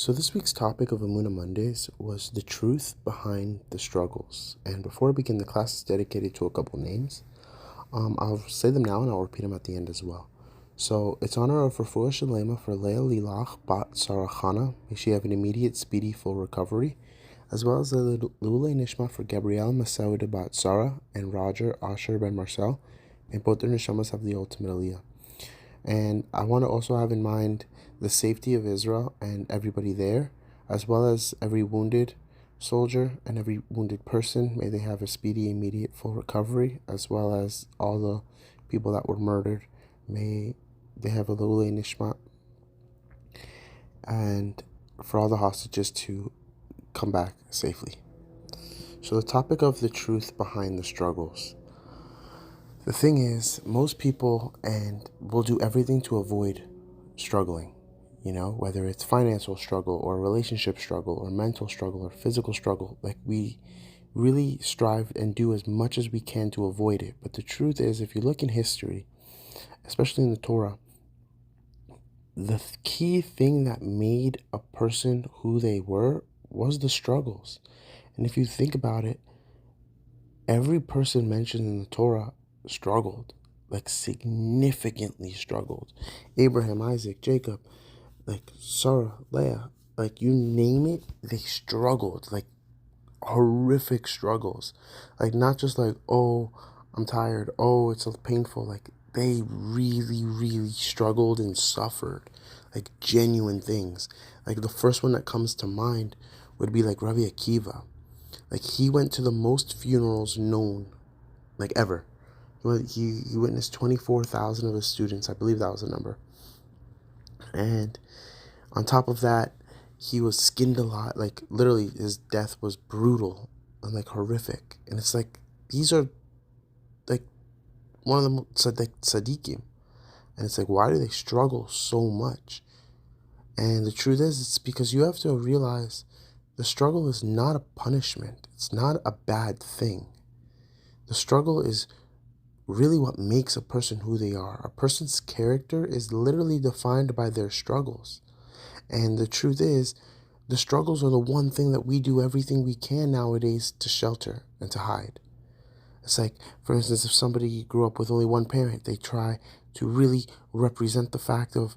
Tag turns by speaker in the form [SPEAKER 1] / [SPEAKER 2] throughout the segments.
[SPEAKER 1] So this week's topic of Amuna Mondays was the truth behind the struggles. And before I begin, the class is dedicated to a couple names. I'll say them now and I'll repeat them at the end as well. So it's honor of Refuah Shalema for Leah Lilach Bat Sarachana. May she have an immediate, speedy, full recovery. As well as the Lule Nishma for Gabrielle Masauda Bat Sarah and Roger Asher Ben Marcel. May both their neshamas have the ultimate aliyah. And I want to also have in mind the safety of Israel and everybody there, as well as every wounded soldier and every wounded person. May they have a speedy, immediate, full recovery, as well as all the people that were murdered. May they have a Lule Nishmat. And for all the hostages to come back safely. So the topic of the truth behind the struggles. The thing is, most people will do everything to avoid struggling, whether it's financial struggle or relationship struggle or mental struggle or physical struggle. Like, we really strive and do as much as we can to avoid it. But the truth is, if you look in history, especially in the Torah, the key thing that made a person who they were was the struggles. And if you think about it, every person mentioned in the Torah struggled, like significantly struggled. Abraham, Isaac, Jacob, like Sarah, Leah, like you name it, they struggled, like horrific struggles. Like, not just like, oh, I'm tired, oh, it's so painful. Like, they really, really struggled and suffered, like genuine things. Like, the first one that comes to mind would be like Rabbi Akiva. Like, he went to the most funerals known, like, ever. He witnessed 24,000 of his students. I believe that was the number. And on top of that, he was skinned a lot. Like, literally, his death was brutal and, like, horrific. And it's like, these are, like, one of the tzaddikim. And it's like, why do they struggle so much? And the truth is, it's because you have to realize the struggle is not a punishment. It's not a bad thing. The struggle is really what makes a person who they are. A person's character is literally defined by their struggles. And the truth is, the struggles are the one thing that we do everything we can nowadays to shelter and to hide. It's like, for instance, if somebody grew up with only one parent, they try to really represent the fact of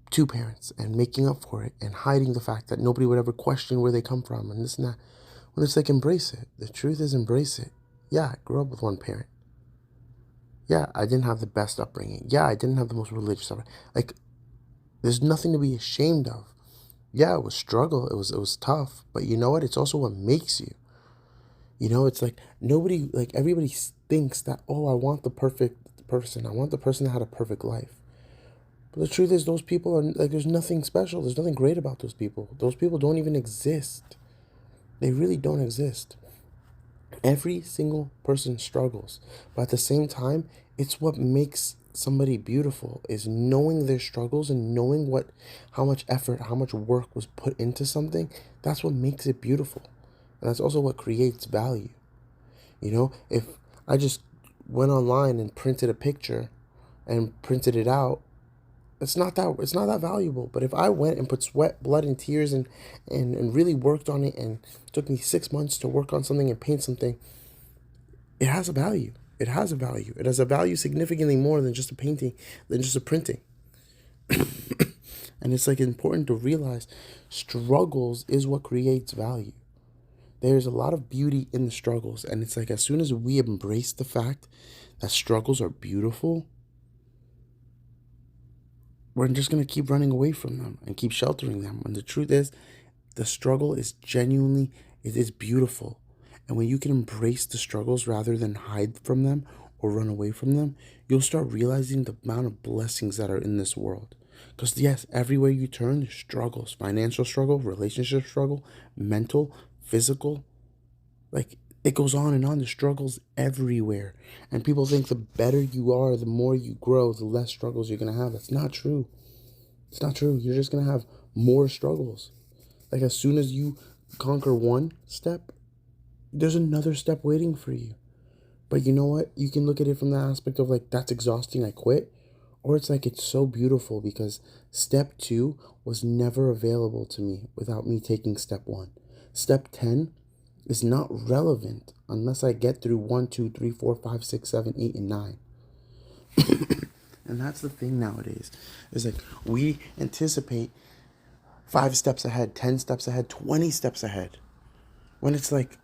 [SPEAKER 1] two parents and making up for it and hiding the fact that nobody would ever question where they come from and this and that. When it's like, embrace it. The truth is, embrace it. Yeah, I grew up with one parent. Yeah, I didn't have the best upbringing. Yeah, I didn't have the most religious upbringing. Like, there's nothing to be ashamed of. Yeah, it was struggle. It was tough. But you know what? It's also what makes you. It's like everybody thinks that, oh, I want the perfect person. I want the person that had a perfect life. But the truth is, those people are like, there's nothing special. There's nothing great about those people. Those people don't even exist. They really don't exist. Every single person struggles, but at the same time, it's what makes somebody beautiful, is knowing their struggles and knowing how much effort, how much work was put into something. That's what makes it beautiful. And that's also what creates value. If I just went online and printed a picture and printed it out, it's not that valuable. But if I went and put sweat, blood, and tears and really worked on it, and it took me 6 months to work on something and paint something, it has a value. It has a value. It has a value significantly more than just a painting, than just a printing. And it's like important to realize struggles is what creates value. There's a lot of beauty in the struggles. And it's like, as soon as we embrace the fact that struggles are beautiful, we're just going to keep running away from them and keep sheltering them. And the truth is, the struggle is genuinely, it is beautiful. And when you can embrace the struggles rather than hide from them or run away from them, you'll start realizing the amount of blessings that are in this world. Because yes, everywhere you turn, there's struggles. Financial struggle, relationship struggle, mental, physical. Like, it goes on and on. There's struggles everywhere. And people think the better you are, the more you grow, the less struggles you're going to have. That's not true. It's not true. You're just going to have more struggles. Like, as soon as you conquer one step, there's another step waiting for you. But you know what? You can look at it from the aspect of like, that's exhausting, I quit. Or it's like, it's so beautiful because Step 2 was never available to me without me taking step 1. Step 10 is not relevant unless I get through 1, 2, 3, 4, 5, 6, 7, 8, and 9. And that's the thing nowadays. Is like we anticipate 5 steps ahead, 10 steps ahead, 20 steps ahead. When it's like,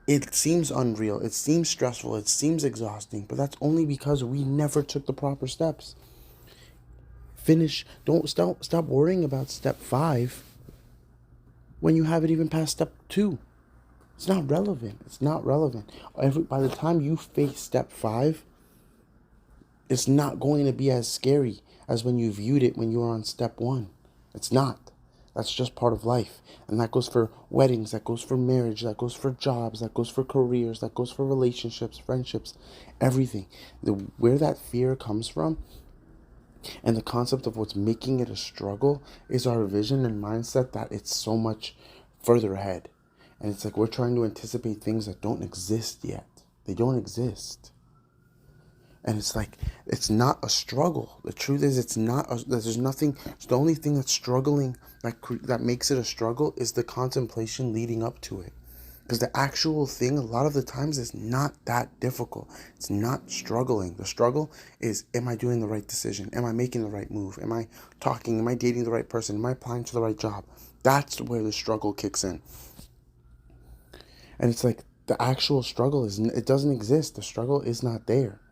[SPEAKER 1] it seems unreal, it seems stressful, it seems exhausting, but that's only because we never took the proper steps. Don't stop worrying about step 5 when you haven't even passed step 2. It's not relevant. It's not relevant. By the time you face step 5, it's not going to be as scary as when you viewed it when you were on step 1. It's not. That's just part of life. And that goes for weddings, that goes for marriage, that goes for jobs, that goes for careers, that goes for relationships, friendships, everything. Where that fear comes from and the concept of what's making it a struggle is our vision and mindset that it's so much further ahead. And it's like we're trying to anticipate things that don't exist yet. They don't exist. And it's like, it's not a struggle. The truth is, there's nothing, the only thing that's struggling, that makes it a struggle is the contemplation leading up to it. Because the actual thing, a lot of the times, is not that difficult. It's not struggling. The struggle is, am I doing the right decision? Am I making the right move? Am I talking? Am I dating the right person? Am I applying to the right job? That's where the struggle kicks in. And it's like, the actual struggle it doesn't exist. The struggle is not there.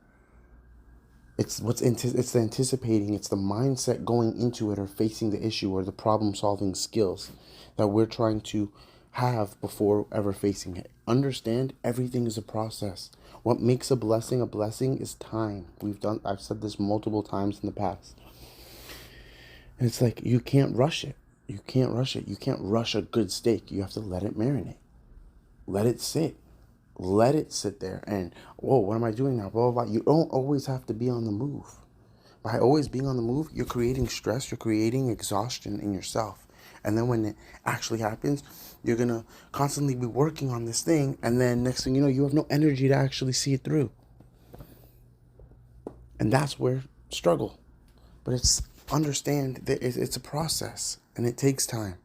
[SPEAKER 1] It's the anticipating, it's the mindset going into it or facing the issue or the problem solving skills that we're trying to have before ever facing it. Understand, everything is a process. What makes a blessing is time. I've said this multiple times in the past. And it's like, you can't rush it. You can't rush it. You can't rush a good steak. You have to let it marinate. Let it sit. Let it sit there and, whoa, what am I doing now? Blah, blah, blah. You don't always have to be on the move. By always being on the move, you're creating stress, you're creating exhaustion in yourself. And then when it actually happens, you're going to constantly be working on this thing. And then next thing you know, you have no energy to actually see it through. And that's where struggle. But understand that it's a process and it takes time.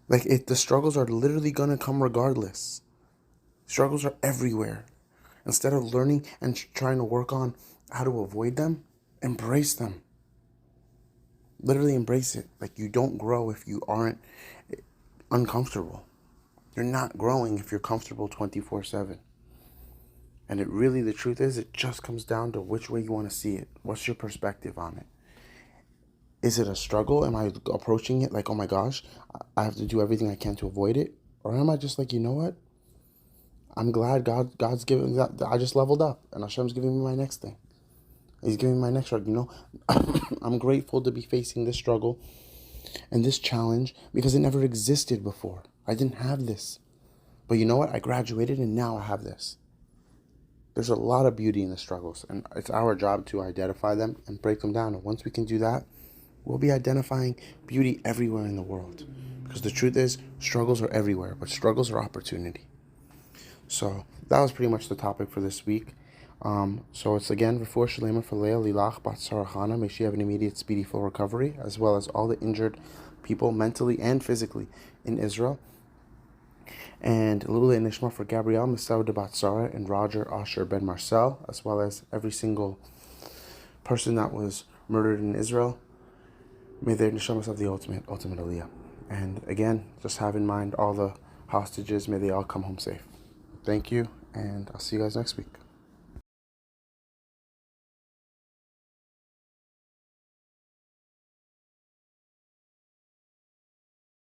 [SPEAKER 1] The struggles are literally going to come regardless. Struggles are everywhere. Instead of learning and trying to work on how to avoid them, embrace them. Literally embrace it. You don't grow if you aren't uncomfortable. You're not growing if you're comfortable 24/7. And the truth is, it just comes down to which way you want to see it. What's your perspective on it? Is it a struggle? Am I approaching it like, oh my gosh, I have to do everything I can to avoid it? Or am I just like, you know what? I'm glad God's giving that. I just leveled up, and Hashem's giving me my next thing. He's giving me my next struggle. I'm grateful to be facing this struggle and this challenge because it never existed before. I didn't have this. But you know what? I graduated, and now I have this. There's a lot of beauty in the struggles, and it's our job to identify them and break them down. And once we can do that, we'll be identifying beauty everywhere in the world. Because the truth is, struggles are everywhere, but struggles are opportunity. So that was pretty much the topic for this week. So it's again, Refuah Shalema for Leah Lilach Bat Sarahana. May she have an immediate, speedy, full recovery, as well as all the injured people mentally and physically in Israel. And Lula Nishma for Gabrielle Misaud Bat Sarah and Roger Asher Ben Marcel, as well as every single person that was murdered in Israel. May their neshamas have the ultimate aliyah. And again, just have in mind all the hostages. May they all come home safe. Thank you, and I'll see you guys next week.